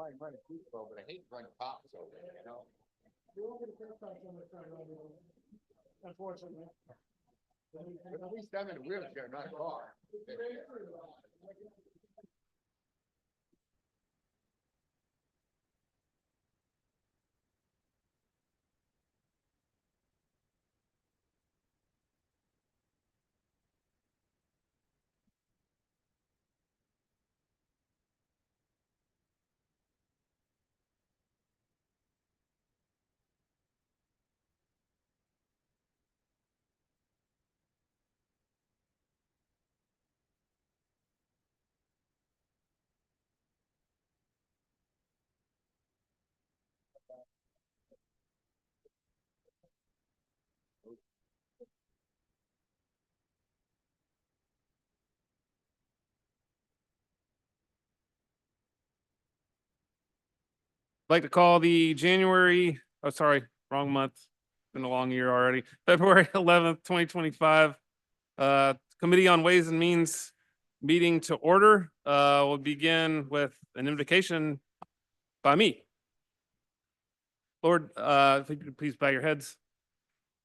fine running football, but I hate running cops over there, you know? Unfortunately. But at least I'm in a wheelchair, not a car. I'd like to call the wrong month. Been a long year already. February 11th, 2025. Committee on Ways and Means meeting to order. We'll begin with an invocation by me. Lord, if you could please bow your heads.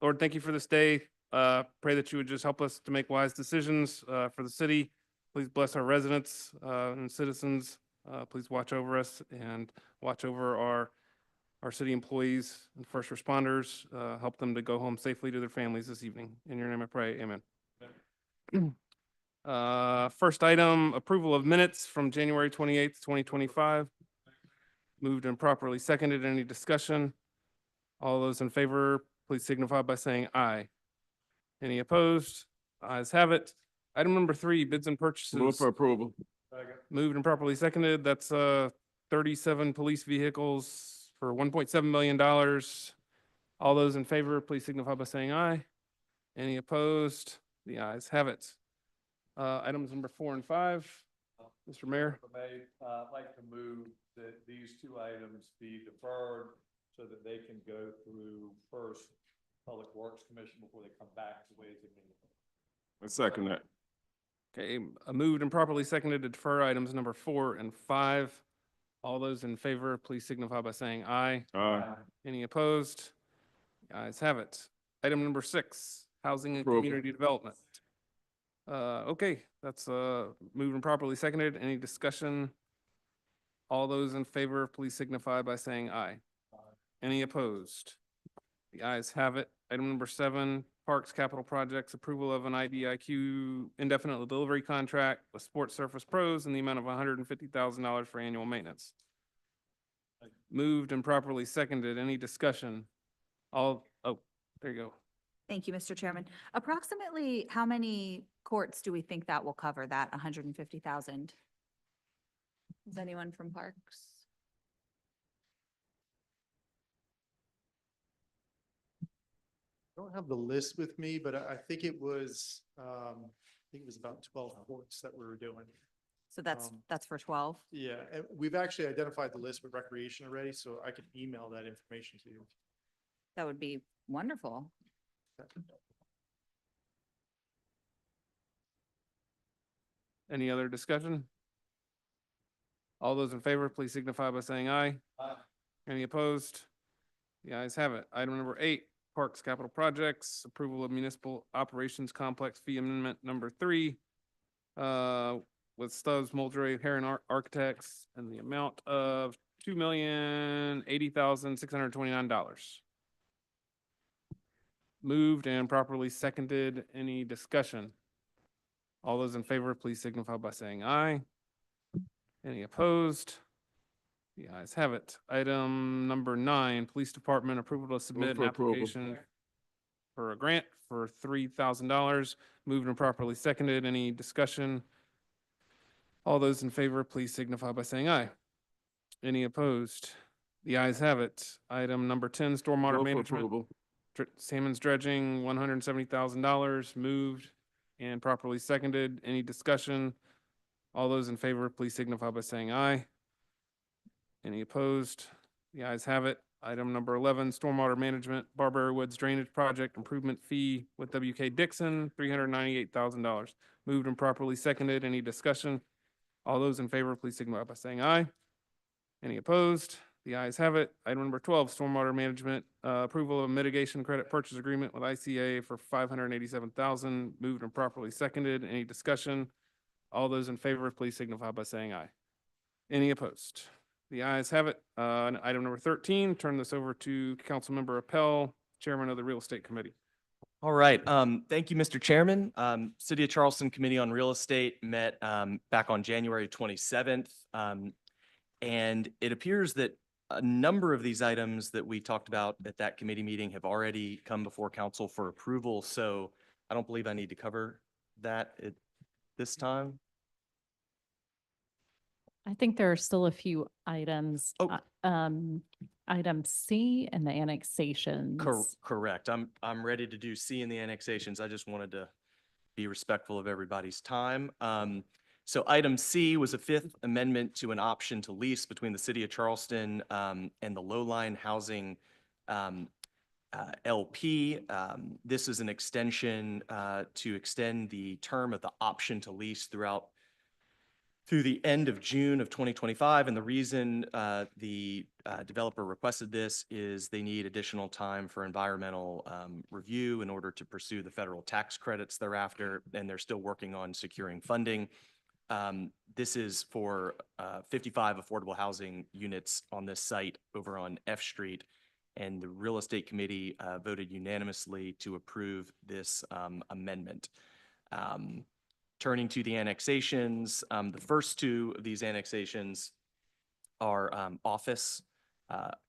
Lord, thank you for this day. Pray that you would just help us to make wise decisions for the city. Please bless our residents and citizens. Please watch over us and watch over our city employees and first responders. Help them to go home safely to their families this evening. In your name I pray, amen. First item, approval of minutes from January 28th, 2025. Moved and properly seconded. Any discussion? All those in favor, please signify by saying aye. Any opposed? Ayes have it. Item number 3, bids and purchases. Move for approval. Moved and properly seconded. That's 37 police vehicles for $1.7 million. All those in favor, please signify by saying aye. Any opposed? The ayes have it. Items number 4 and 5. Mr. Mayor. I'd like to move that these 2 items be deferred so that they can go through first Public Works Commission before they come back to Ways and Means. I second that. Okay, moved and properly seconded to defer items number 4 and 5. All those in favor, please signify by saying aye. Aye. Any opposed? The ayes have it. Item number 6, housing and Approval. community development. Okay, that's moved and properly seconded. Any discussion? All those in favor, please signify by saying aye. Any opposed? The ayes have it. Item number 7, Parks Capital Projects, approval of an IDIQ indefinite delivery contract with Sports Surface Pros in the amount of $150,000 for annual maintenance. Moved and properly seconded. Any discussion? Oh, there you go. Thank you, Mr. Chairman. Approximately how many courts do we think that will cover, that 150,000? Is anyone from Parks? I don't have the list with me, but I think it was, about 12 courts that we were doing. So that's for 12? Yeah, and we've actually identified the list with recreation already, so I can email that information to you. That would be wonderful. Any other discussion? All those in favor, please signify by saying aye. Aye. Any opposed? The ayes have it. Item number 8, Parks Capital Projects, approval of municipal operations complex fee amendment number 3 with Stubbs, Muldray, Heron Architects, and the amount of $2,080,629. Moved and properly seconded. Any discussion? All those in favor, please signify by saying aye. Any opposed? The ayes have it. Item number 9, Police Department, approval to submit for an approval. application for a grant for $3,000. Moved and properly seconded. Any discussion? All those in favor, please signify by saying aye. Any opposed? The ayes have it. Item number 10, Stormwater Move for Management. approval. Salmon's dredging, $170,000, moved and properly seconded. Any discussion? All those in favor, please signify by saying aye. Any opposed? The ayes have it. Item number 11, Stormwater Management, Barberry Woods Drainage Project Improvement Fee with WK Dixon, $398,000. Moved and properly seconded. Any discussion? All those in favor, please signify by saying aye. Any opposed? The ayes have it. Item number 12, stormwater management, approval of mitigation credit purchase agreement with ICA for $587,000. Moved and properly seconded. Any discussion? All those in favor, please signify by saying aye. Any opposed? The ayes have it. Item number 13, turn this over to Councilmember Appel, Chairman of the Real Estate Committee. All right. Thank you, Mr. Chairman. City of Charleston Committee on Real Estate met back on January 27th. And it appears that a number of these items that we talked about at that committee meeting have already come before council for approval. So I don't believe I need to cover that at this time. I think there are still a few items. Oh. Item C and the annexations. Correct. I'm ready to do C in the annexations. I just wanted to be respectful of everybody's time. So item C was a fifth amendment to an option to lease between the city of Charleston and the Lowline Housing LP. This is an extension to extend the term of the option to lease through the end of June of 2025. And the reason the developer requested this is they need additional time for environmental review in order to pursue the federal tax credits thereafter, and they're still working on securing funding. This is for 55 affordable housing units on this site over on F Street. And the Real Estate Committee voted unanimously to approve this amendment. Turning to the annexations, the first two of these annexations are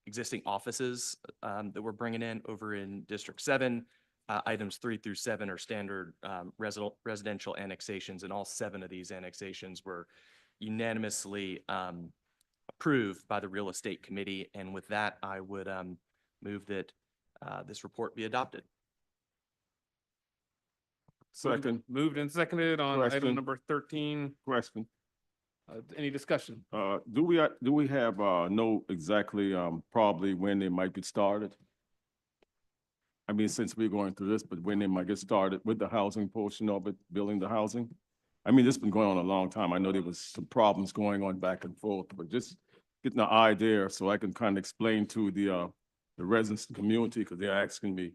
existing offices that we're bringing in over in District 7. Items 3 through 7 are standard residential annexations, and all 7 of these annexations were unanimously approved by the Real Estate Committee. And with that, I would move that this report be adopted. Second. Moved and seconded on item Question. number 13. Question. Any discussion? Do we have, know exactly, probably when they might get started? I mean, since we're going through this, but when they might get started with the housing portion of it, building the housing? I mean, this has been going on a long time. I know there was some problems going on back and forth, but just getting an idea so I can kind of explain to the residents and community, because they're asking me,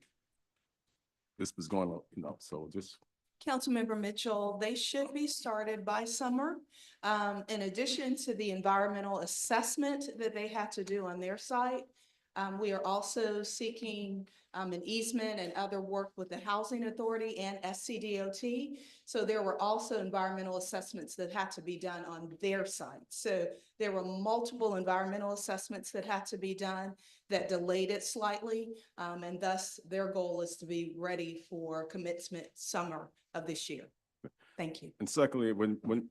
this was going on, so just. Councilmember Mitchell, they should be started by summer. In addition to the environmental assessment that they have to do on their site, we are also seeking an easement and other work with the Housing Authority and SCDOT. So there were also environmental assessments that had to be done on their site. So there were multiple environmental assessments that had to be done that delayed it slightly. And thus their goal is to be ready for commencement summer of this year. Thank you. And secondly,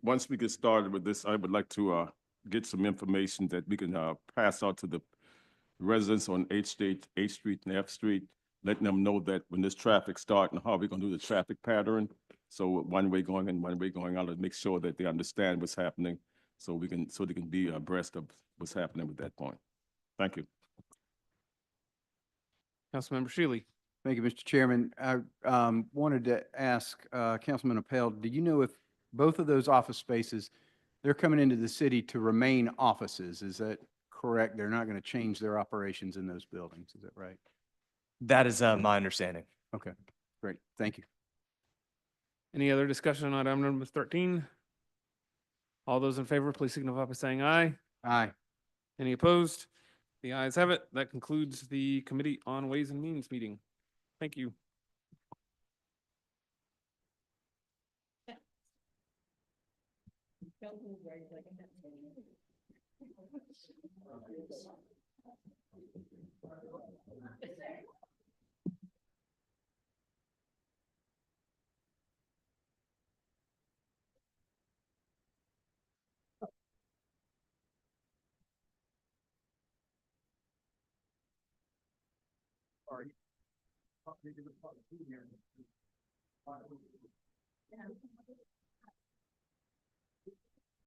once we get started with this, I would like to get some information that we can pass out to the residents on H Street and F Street, letting them know that when this traffic starts and how we're gonna do the traffic pattern. So one way going in, one way going out, and make sure that they understand what's happening so they can be abreast of what's happening at that point. Thank you. Councilmember Shealy. Thank you, Mr. Chairman. I wanted to ask Councilman Appel, do you know if both of those office spaces, they're coming into the city to remain offices? Is that correct? They're not going to change their operations in those buildings. Is that right? That is my understanding. Okay, great. Thank you. Any other discussion on item number 13? All those in favor, please signify by saying aye. Aye. Any opposed? The ayes have it. That concludes the Committee on Ways and Means meeting. Thank you.